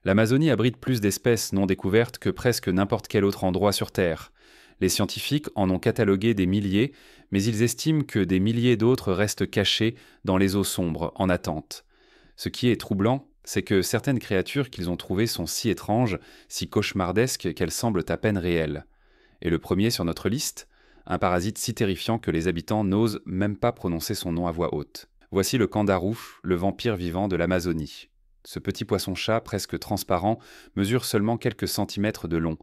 L'Amazonie abrite plus d'espèces non découvertes que presque n'importe quel autre endroit sur Terre. Les scientifiques en ont catalogué des milliers, mais ils estiment que des milliers d'autres restent cachés dans les eaux sombres, en attente. Ce qui est troublant, c'est que certaines créatures qu'ils ont trouvées sont si étranges, si cauchemardesques qu'elles semblent à peine réelles. Et le premier sur notre liste, un parasite si terrifiant que les habitants n'osent même pas prononcer son nom à voix haute. Voici le kangaroo, le vampire vivant de l'Amazonie. Ce petit poisson-chat presque transparent mesure seulement quelques centimètres de long,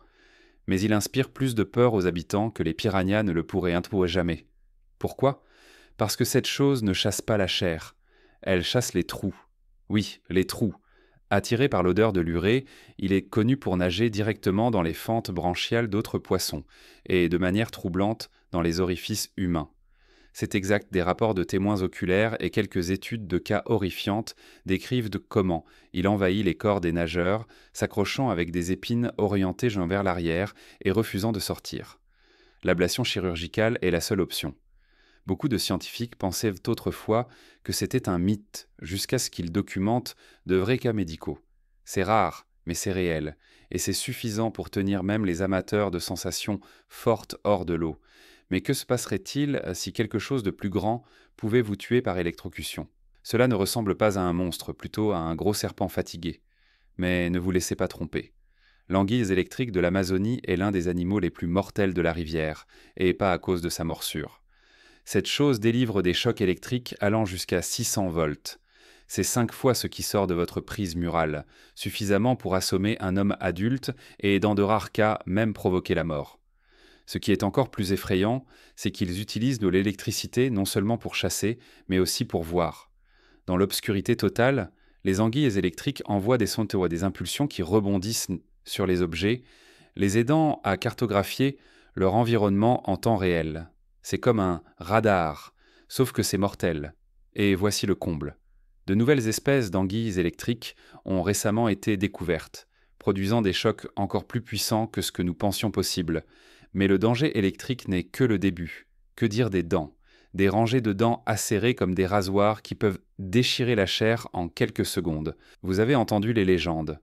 mais il inspire plus de peur aux habitants que les piranhas ne le pourraient jamais. Pourquoi ? Parce que cette chose ne chasse pas la chair, elle chasse les trous. Oui, les trous. Attiré par l'odeur de l'urée, il est connu pour nager directement dans les fentes branchiales d'autres poissons, et de manière troublante dans les orifices humains. C'est exact, des rapports de témoins oculaires et quelques études de cas horrifiantes décrivent de comment il envahit les corps des nageurs, s'accrochant avec des épines orientées vers l'arrière et refusant de sortir. L'ablation chirurgicale est la seule option. Beaucoup de scientifiques pensaient autrefois que c'était un mythe, jusqu'à ce qu'ils documentent de vrais cas médicaux. C'est rare, mais c'est réel, et c'est suffisant pour tenir même les amateurs de sensations fortes hors de l'eau. Mais que se passerait-il si quelque chose de plus grand pouvait vous tuer par électrocution ? Cela ne ressemble pas à un monstre, plutôt à un gros serpent fatigué. Mais ne vous laissez pas tromper. L'anguille électrique de l'Amazonie est l'un des animaux les plus mortels de la rivière, et pas à cause de sa morsure. Cette chose délivre des chocs électriques allant jusqu'à 600 volts. C'est 5 fois ce qui sort de votre prise murale, suffisamment pour assommer un homme adulte et, dans de rares cas, même provoquer la mort. Ce qui est encore plus effrayant, c'est qu'ils utilisent de l'électricité non seulement pour chasser, mais aussi pour voir. Dans l'obscurité totale, les anguilles électriques envoient des impulsions qui rebondissent sur les objets, les aidant à cartographier leur environnement en temps réel. C'est comme un radar, sauf que c'est mortel. Et voici le comble. De nouvelles espèces d'anguilles électriques ont récemment été découvertes, produisant des chocs encore plus puissants que ce que nous pensions possible. Mais le danger électrique n'est que le début. Que dire des dents ? Des rangées de dents acérées comme des rasoirs qui peuvent déchirer la chair en quelques secondes. Vous avez entendu les légendes.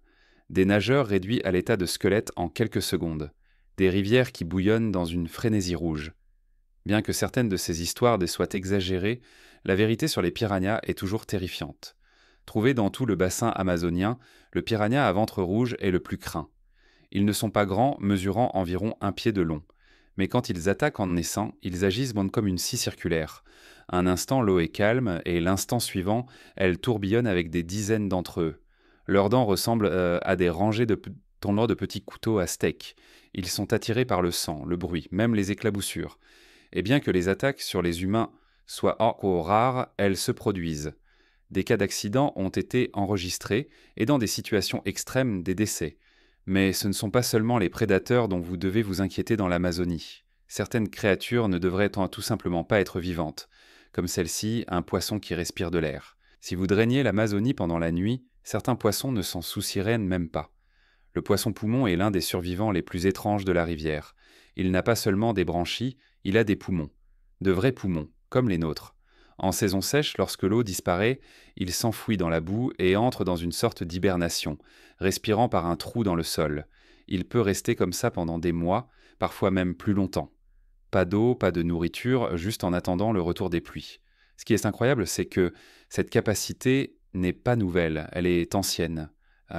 Des nageurs réduits à l'état de squelette en quelques secondes. Des rivières qui bouillonnent dans une frénésie rouge. Bien que certaines de ces histoires soient exagérées, la vérité sur les piranhas est toujours terrifiante. Trouvé dans tout le bassin amazonien, le piranha à ventre rouge est le plus craint. Ils ne sont pas grands, mesurant environ 1 pied de long. Mais quand ils attaquent en naissant, ils agissent comme une scie circulaire. Un instant, l'eau est calme, et l'instant suivant, elle tourbillonne avec des dizaines d'entre eux. Leurs dents ressemblent à des rangées de tournois de petits couteaux à steak. Ils sont attirés par le sang, le bruit, même les éclaboussures. Et bien que les attaques sur les humains soient encore rares, elles se produisent. Des cas d'accidents ont été enregistrés, et dans des situations extrêmes, des décès. Mais ce ne sont pas seulement les prédateurs dont vous devez vous inquiéter dans l'Amazonie. Certaines créatures ne devraient tout simplement pas être vivantes, comme celle-ci, un poisson qui respire de l'air. Si vous drainiez l'Amazonie pendant la nuit, certains poissons ne s'en soucieraient même pas. Le poisson poumon est l'un des survivants les plus étranges de la rivière. Il n'a pas seulement des branchies, il a des poumons. De vrais poumons, comme les nôtres. En saison sèche, lorsque l'eau disparaît, il s'enfouit dans la boue et entre dans une sorte d'hibernation, respirant par un trou dans le sol. Il peut rester comme ça pendant des mois, parfois même plus longtemps. Pas d'eau, pas de nourriture, juste en attendant le retour des pluies. Ce qui est incroyable, c'est que cette capacité n'est pas nouvelle, elle est ancienne.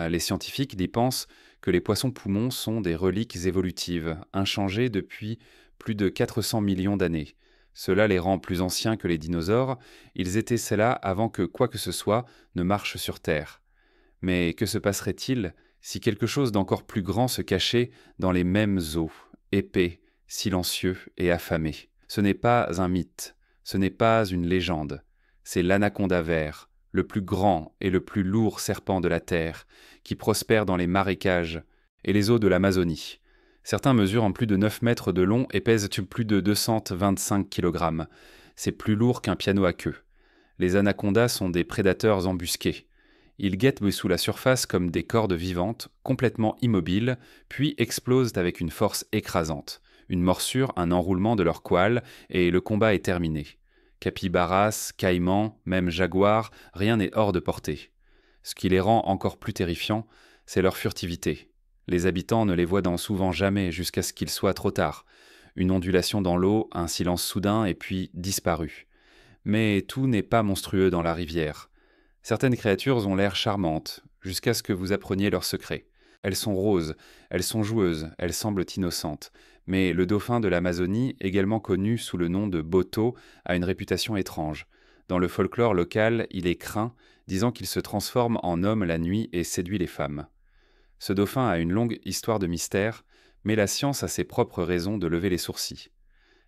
Les scientifiques y pensent que les poissons poumons sont des reliques évolutives, inchangées depuis plus de 400 millions d'années. Cela les rend plus anciens que les dinosaures, ils étaient ceux-là avant que quoi que ce soit ne marche sur Terre. Mais que se passerait-il si quelque chose d'encore plus grand se cachait dans les mêmes eaux, épais, silencieux et affamé ? Ce n'est pas un mythe, ce n'est pas une légende, c'est l'anaconda vert, le plus grand et le plus lourd serpent de la Terre, qui prospère dans les marécages et les eaux de l'Amazonie. Certains mesurent en plus de 9 mètres de long et pèsent plus de 225 kg. C'est plus lourd qu'un piano à queue. Les anacondas sont des prédateurs embusqués. Ils guettent sous la surface comme des cordes vivantes, complètement immobiles, puis explosent avec une force écrasante. Une morsure, un enroulement de leur couale, et le combat est terminé. Capybaras, caïmans, même jaguars, rien n'est hors de portée. Ce qui les rend encore plus terrifiants, c'est leur furtivité. Les habitants ne les voient dans souvent jamais jusqu'à ce qu'il soit trop tard. Une ondulation dans l'eau, un silence soudain et puis disparu. Mais tout n'est pas monstrueux dans la rivière. Certaines créatures ont l'air charmantes, jusqu'à ce que vous appreniez leur secret. Elles sont roses, elles sont joueuses, elles semblent innocentes. Mais le dauphin de l'Amazonie, également connu sous le nom de Boto, a une réputation étrange. Dans le folklore local, il est craint, disant qu'il se transforme en homme la nuit et séduit les femmes. Ce dauphin a une longue histoire de mystère, mais la science a ses propres raisons de lever les sourcils.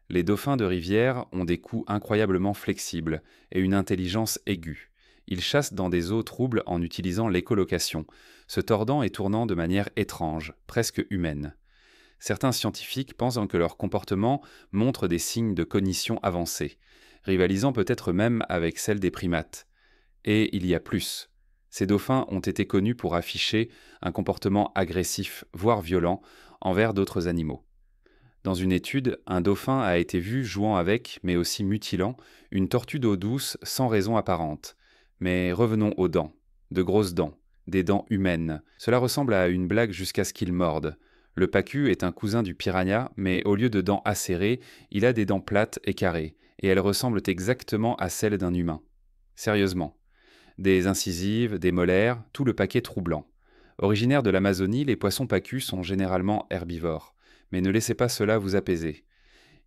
Les dauphins de rivière ont des coups incroyablement flexibles et une intelligence aiguë. Ils chassent dans des eaux troubles en utilisant l'écholocation, se tordant et tournant de manière étrange, presque humaine. Certains scientifiques pensent que leur comportement montre des signes de cognition avancée, rivalisant peut-être même avec celle des primates. Et il y a plus. Ces dauphins ont été connus pour afficher un comportement agressif, voire violent, envers d'autres animaux. Dans une étude, un dauphin a été vu jouant avec, mais aussi mutilant, une tortue d'eau douce sans raison apparente. Mais revenons aux dents. De grosses dents, des dents humaines. Cela ressemble à une blague jusqu'à ce qu'il morde. Le pacu est un cousin du piranha, mais au lieu de dents acérées, il a des dents plates et carrées, et elles ressemblent exactement à celles d'un humain. Sérieusement. Des incisives, des molaires, tout le paquet troublant. Originaires de l'Amazonie, les poissons pacus sont généralement herbivores. Mais ne laissez pas cela vous apaiser.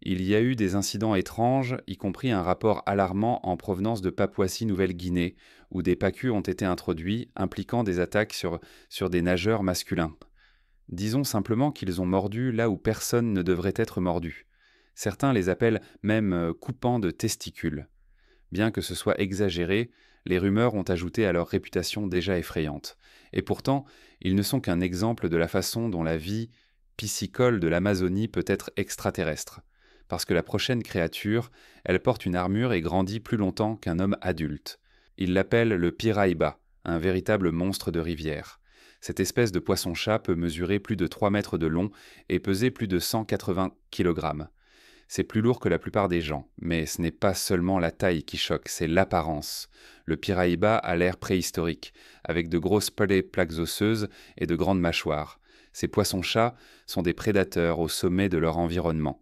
Il y a eu des incidents étranges, y compris un rapport alarmant en provenance de Papouasie-Nouvelle-Guinée, où des pacus ont été introduits, impliquant des attaques sur des nageurs masculins. Disons simplement qu'ils ont mordu là où personne ne devrait être mordu. Certains les appellent même coupants de testicules. Bien que ce soit exagéré, les rumeurs ont ajouté à leur réputation déjà effrayante. Et pourtant, ils ne sont qu'un exemple de la façon dont la vie piscicole de l'Amazonie peut être extraterrestre. Parce que la prochaine créature, elle porte une armure et grandit plus longtemps qu'un homme adulte. Ils l'appellent le piraïba, un véritable monstre de rivière. Cette espèce de poisson-chat peut mesurer plus de 3 mètres de long et peser plus de 180 kg. C'est plus lourd que la plupart des gens, mais ce n'est pas seulement la taille qui choque, c'est l'apparence. Le piraïba a l'air préhistorique, avec de grosses plaques osseuses et de grandes mâchoires. Ces poissons-chats sont des prédateurs au sommet de leur environnement.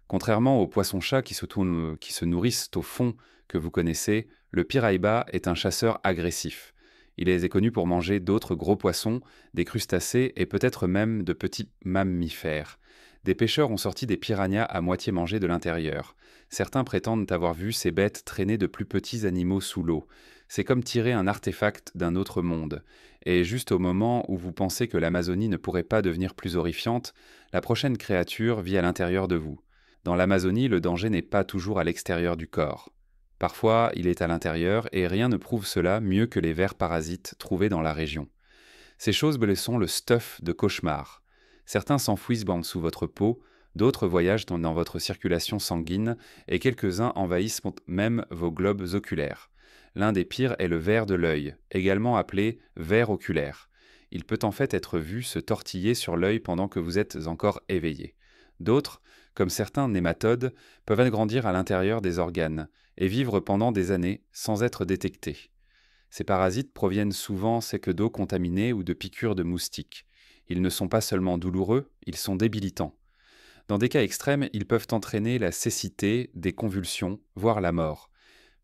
Contrairement aux poissons-chats qui se nourrissent au fond que vous connaissez, le piraïba est un chasseur agressif. Il est connu pour manger d'autres gros poissons, des crustacés et peut-être même de petits mammifères. Des pêcheurs ont sorti des piranhas à moitié mangés de l'intérieur. Certains prétendent avoir vu ces bêtes traîner de plus petits animaux sous l'eau. C'est comme tirer un artefact d'un autre monde. Et juste au moment où vous pensez que l'Amazonie ne pourrait pas devenir plus horrifiante, la prochaine créature vit à l'intérieur de vous. Dans l'Amazonie, le danger n'est pas toujours à l'extérieur du corps. Parfois, il est à l'intérieur et rien ne prouve cela mieux que les vers parasites trouvés dans la région. Ces choses sont le stuff de cauchemar. Certains s'enfouissent en dessous votre peau, d'autres voyagent dans votre circulation sanguine et quelques-uns envahissent même vos globes oculaires. L'un des pires est le ver de l'œil, également appelé ver oculaire. Il peut en fait être vu se tortiller sur l'œil pendant que vous êtes encore éveillé. D'autres, comme certains nématodes, peuvent agrandir à l'intérieur des organes et vivre pendant des années sans être détectés. Ces parasites proviennent souvent d'eau contaminée ou de piqûres de moustiques. Ils ne sont pas seulement douloureux, ils sont débilitants. Dans des cas extrêmes, ils peuvent entraîner la cécité, des convulsions, voire la mort.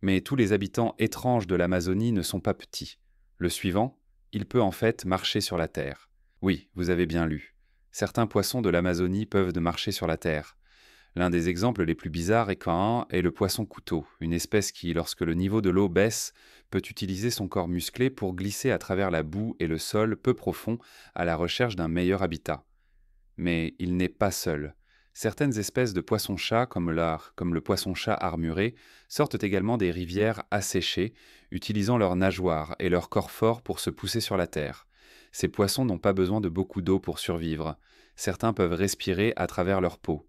Mais tous les habitants étranges de l'Amazonie ne sont pas petits. Le suivant, il peut en fait marcher sur la terre. Oui, vous avez bien lu. Certains poissons de l'Amazonie peuvent marcher sur la terre. L'un des exemples les plus bizarres est le poisson-couteau, une espèce qui, lorsque le niveau de l'eau baisse, peut utiliser son corps musclé pour glisser à travers la boue et le sol peu profond à la recherche d'un meilleur habitat. Mais il n'est pas seul. Certaines espèces de poissons-chats, comme le poisson-chat armuré, sortent également des rivières asséchées, utilisant leurs nageoires et leur corps fort pour se pousser sur la terre. Ces poissons n'ont pas besoin de beaucoup d'eau pour survivre. Certains peuvent respirer à travers leur peau.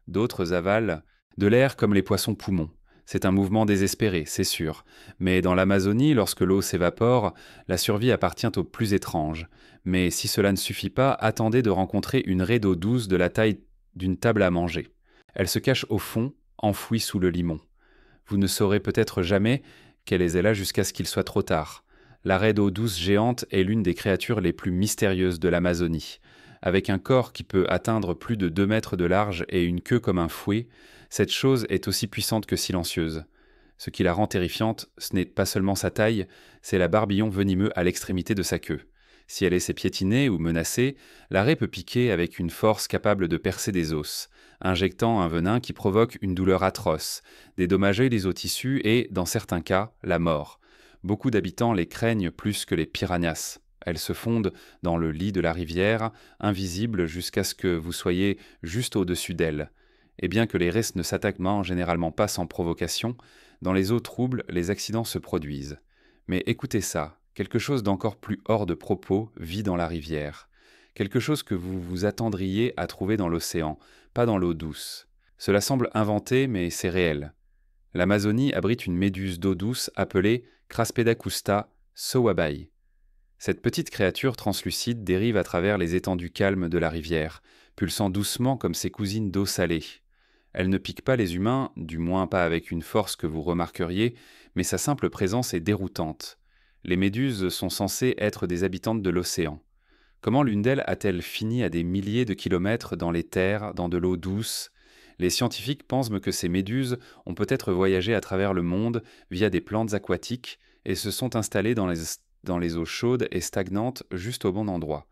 D'autres avalent de l'air comme les poissons poumons. C'est un mouvement désespéré, c'est sûr. Mais dans l'Amazonie, lorsque l'eau s'évapore, la survie appartient aux plus étranges. Mais si cela ne suffit pas, attendez de rencontrer une raie d'eau douce de la taille d'une table à manger. Elle se cache au fond, enfouie sous le limon. Vous ne saurez peut-être jamais qu'elle est là jusqu'à ce qu'il soit trop tard. La raie d'eau douce géante est l'une des créatures les plus mystérieuses de l'Amazonie. Avec un corps qui peut atteindre plus de 2 mètres de large et une queue comme un fouet, cette chose est aussi puissante que silencieuse. Ce qui la rend terrifiante, ce n'est pas seulement sa taille, c'est la barbillon venimeux à l'extrémité de sa queue. Si elle essaie piétiner ou menacer, la raie peut piquer avec une force capable de percer des os, injectant un venin qui provoque une douleur atroce, dédommager les os tissus et, dans certains cas, la mort. Beaucoup d'habitants les craignent plus que les piranhas. Elles se fondent dans le lit de la rivière, invisibles jusqu'à ce que vous soyez juste au-dessus d'elles. Et bien que les raies ne s'attaquent généralement pas sans provocation, dans les eaux troubles, les accidents se produisent. Mais écoutez ça, quelque chose d'encore plus hors de propos vit dans la rivière. Quelque chose que vous vous attendriez à trouver dans l'océan, pas dans l'eau douce. Cela semble inventé, mais c'est réel. L'Amazonie abrite une méduse d'eau douce appelée Craspedacusta sowabai. Cette petite créature translucide dérive à travers les étendues calmes de la rivière, pulsant doucement comme ses cousines d'eau salée. Elle ne pique pas les humains, du moins pas avec une force que vous remarqueriez, mais sa simple présence est déroutante. Les méduses sont censées être des habitantes de l'océan. Comment l'une d'elles a-t-elle fini à des milliers de kilomètres dans les terres, dans de l'eau douce? Les scientifiques pensent que ces méduses ont peut-être voyagé à travers le monde via des plantes aquatiques et se sont installées dans les eaux chaudes et stagnantes juste au bon endroit.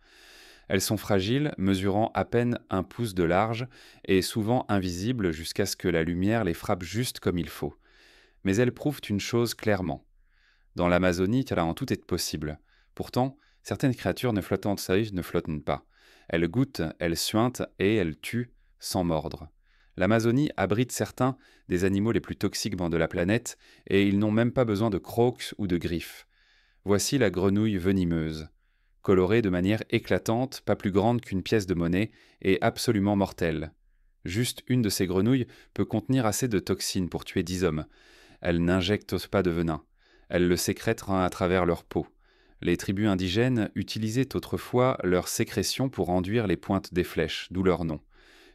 Elles sont fragiles, mesurant à peine 1 pouce de large et souvent invisibles jusqu'à ce que la lumière les frappe juste comme il faut. Mais elles prouvent une chose clairement. Dans l'Amazonie, tout est possible. Pourtant, certaines créatures ne flottant ne flottent pas. Elles goûtent, elles suintent et elles tuent sans mordre. L'Amazonie abrite certains des animaux les plus toxiques de la planète et ils n'ont même pas besoin de crocs ou de griffes. Voici la grenouille venimeuse. Colorée de manière éclatante, pas plus grande qu'une pièce de monnaie et absolument mortelle. Juste une de ces grenouilles peut contenir assez de toxines pour tuer 10 hommes. Elles n'injectent pas de venin. Elles le sécrètent à travers leur peau. Les tribus indigènes utilisaient autrefois leurs sécrétions pour enduire les pointes des flèches, d'où leur nom.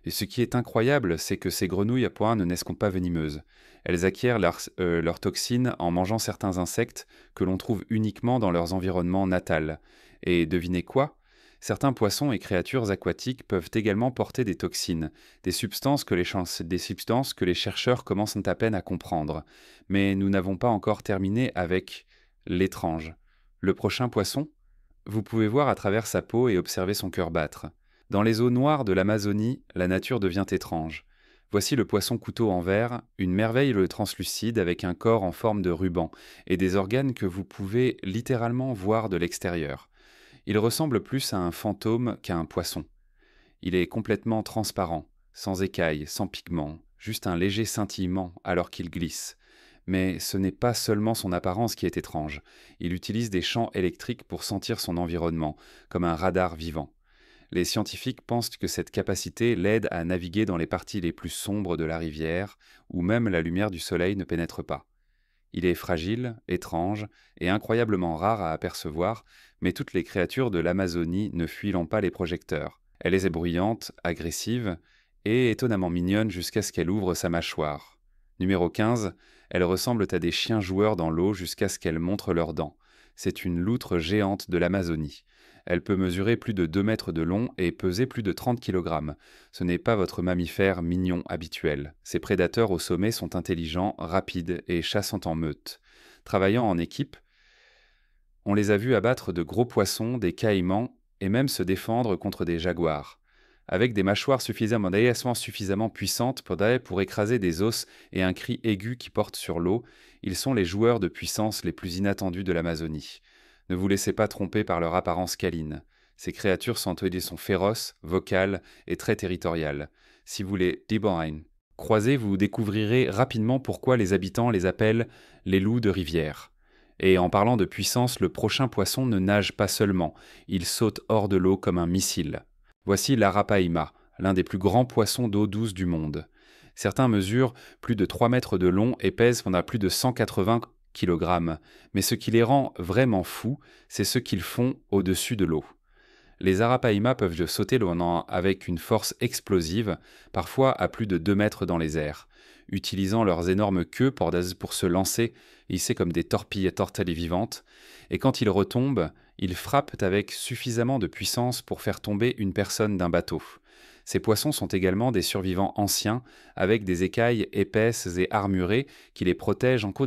Et ce qui est incroyable, c'est que ces grenouilles à poing ne naissent pas venimeuses. Elles acquièrent leurs toxines en mangeant certains insectes que l'on trouve uniquement dans leurs environnements natals. Et devinez quoi? Certains poissons et créatures aquatiques peuvent également porter des toxines, des substances que les chercheurs commencent à peine à comprendre. Mais nous n'avons pas encore terminé avec l'étrange. Le prochain poisson? Vous pouvez voir à travers sa peau et observer son cœur battre. Dans les eaux noires de l'Amazonie, la nature devient étrange. Voici le poisson couteau en verre, une merveille translucide avec un corps en forme de ruban et des organes que vous pouvez littéralement voir de l'extérieur. Il ressemble plus à un fantôme qu'à un poisson. Il est complètement transparent, sans écailles, sans pigments, juste un léger scintillement alors qu'il glisse. Mais ce n'est pas seulement son apparence qui est étrange. Il utilise des champs électriques pour sentir son environnement, comme un radar vivant. Les scientifiques pensent que cette capacité l'aide à naviguer dans les parties les plus sombres de la rivière, où même la lumière du soleil ne pénètre pas. Il est fragile, étrange et incroyablement rare à apercevoir, mais toutes les créatures de l'Amazonie ne fuient pas les projecteurs. Elle est bruyante, agressive et étonnamment mignonne jusqu'à ce qu'elle ouvre sa mâchoire. Numéro 15, elles ressemblent à des chiens joueurs dans l'eau jusqu'à ce qu'elles montrent leurs dents. C'est une loutre géante de l'Amazonie. Elle peut mesurer plus de 2 mètres de long et peser plus de 30 kg. Ce n'est pas votre mammifère mignon habituel. Ces prédateurs au sommet sont intelligents, rapides et chassant en meute. Travaillant en équipe, on les a vus abattre de gros poissons, des caïmans et même se défendre contre des jaguars. Avec des mâchoires suffisamment puissantes pour écraser des os et un cri aigu qui porte sur l'eau, ils sont les joueurs de puissance les plus inattendus de l'Amazonie. Ne vous laissez pas tromper par leur apparence câline. Ces créatures sont féroces, vocales et très territoriales. Si vous les croisez, vous découvrirez rapidement pourquoi les habitants les appellent les loups de rivière. Et en parlant de puissance, le prochain poisson ne nage pas seulement, il saute hors de l'eau comme un missile. Voici l'arapaima, l'un des plus grands poissons d'eau douce du monde. Certains mesurent plus de 3 mètres de long et pèsent plus de 180 kg. Mais ce qui les rend vraiment fous, c'est ce qu'ils font au-dessus de l'eau. Les arapaima peuvent sauter loin avec une force explosive, parfois à plus de 2 mètres dans les airs, utilisant leurs énormes queues pour se lancer, hissées comme des torpilles tortelles vivantes, et quand ils retombent, ils frappent avec suffisamment de puissance pour faire tomber une personne d'un bateau. Ces poissons sont également des survivants anciens, avec des écailles épaisses et armurées qui les protègent en cas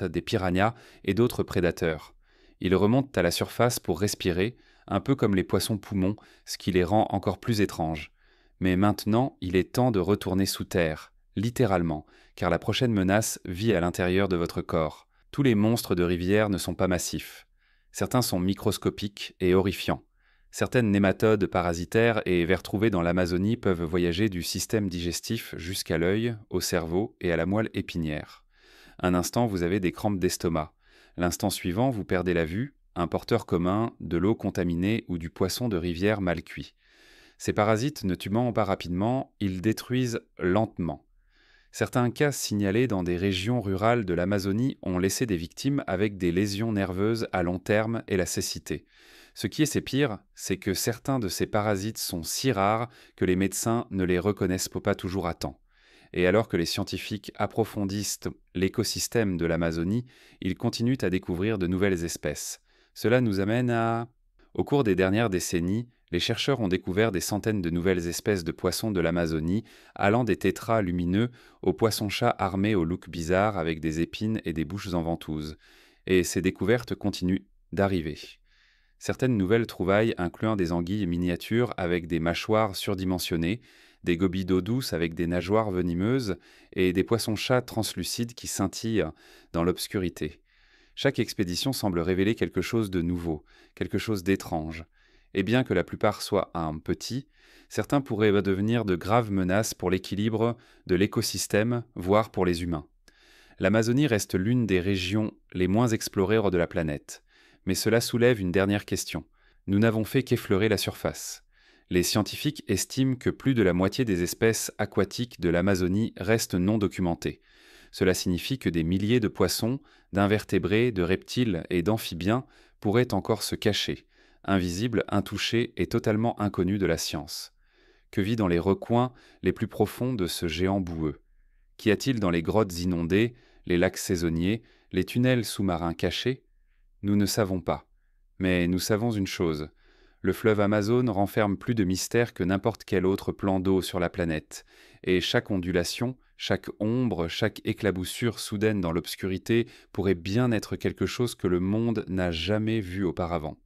des piranhas et d'autres prédateurs. Ils remontent à la surface pour respirer, un peu comme les poissons poumons, ce qui les rend encore plus étranges. Mais maintenant, il est temps de retourner sous terre, littéralement, car la prochaine menace vit à l'intérieur de votre corps. Tous les monstres de rivière ne sont pas massifs. Certains sont microscopiques et horrifiants. Certaines nématodes parasitaires et vers trouvés dans l'Amazonie peuvent voyager du système digestif jusqu'à l'œil, au cerveau et à la moelle épinière. Un instant, vous avez des crampes d'estomac. L'instant suivant, vous perdez la vue, un porteur commun, de l'eau contaminée ou du poisson de rivière mal cuit. Ces parasites ne tuant pas rapidement, ils détruisent lentement. Certains cas signalés dans des régions rurales de l'Amazonie ont laissé des victimes avec des lésions nerveuses à long terme et la cécité. Ce qui est pire, c'est que certains de ces parasites sont si rares que les médecins ne les reconnaissent pas toujours à temps. Et alors que les scientifiques approfondissent l'écosystème de l'Amazonie, ils continuent à découvrir de nouvelles espèces. Cela nous amène à... Au cours des dernières décennies, les chercheurs ont découvert des centaines de nouvelles espèces de poissons de l'Amazonie, allant des tétras lumineux aux poissons-chats armés au look bizarre avec des épines et des bouches en ventouses. Et ces découvertes continuent d'arriver. Certaines nouvelles trouvailles incluant des anguilles miniatures avec des mâchoires surdimensionnées, des gobies d'eau douce avec des nageoires venimeuses et des poissons-chats translucides qui scintillent dans l'obscurité. Chaque expédition semble révéler quelque chose de nouveau, quelque chose d'étrange. Et bien que la plupart soient un petit, certains pourraient devenir de graves menaces pour l'équilibre de l'écosystème, voire pour les humains. L'Amazonie reste l'une des régions les moins explorées de la planète. Mais cela soulève une dernière question. Nous n'avons fait qu'effleurer la surface. Les scientifiques estiment que plus de la moitié des espèces aquatiques de l'Amazonie restent non documentées. Cela signifie que des milliers de poissons, d'invertébrés, de reptiles et d'amphibiens pourraient encore se cacher, invisibles, intouchés et totalement inconnus de la science. Que vit dans les recoins les plus profonds de ce géant boueux? Qu'y a-t-il dans les grottes inondées, les lacs saisonniers, les tunnels sous-marins cachés? Nous ne savons pas. Mais nous savons une chose. Le fleuve Amazone renferme plus de mystères que n'importe quel autre plan d'eau sur la planète, et chaque ondulation, chaque ombre, chaque éclaboussure soudaine dans l'obscurité pourrait bien être quelque chose que le monde n'a jamais vu auparavant.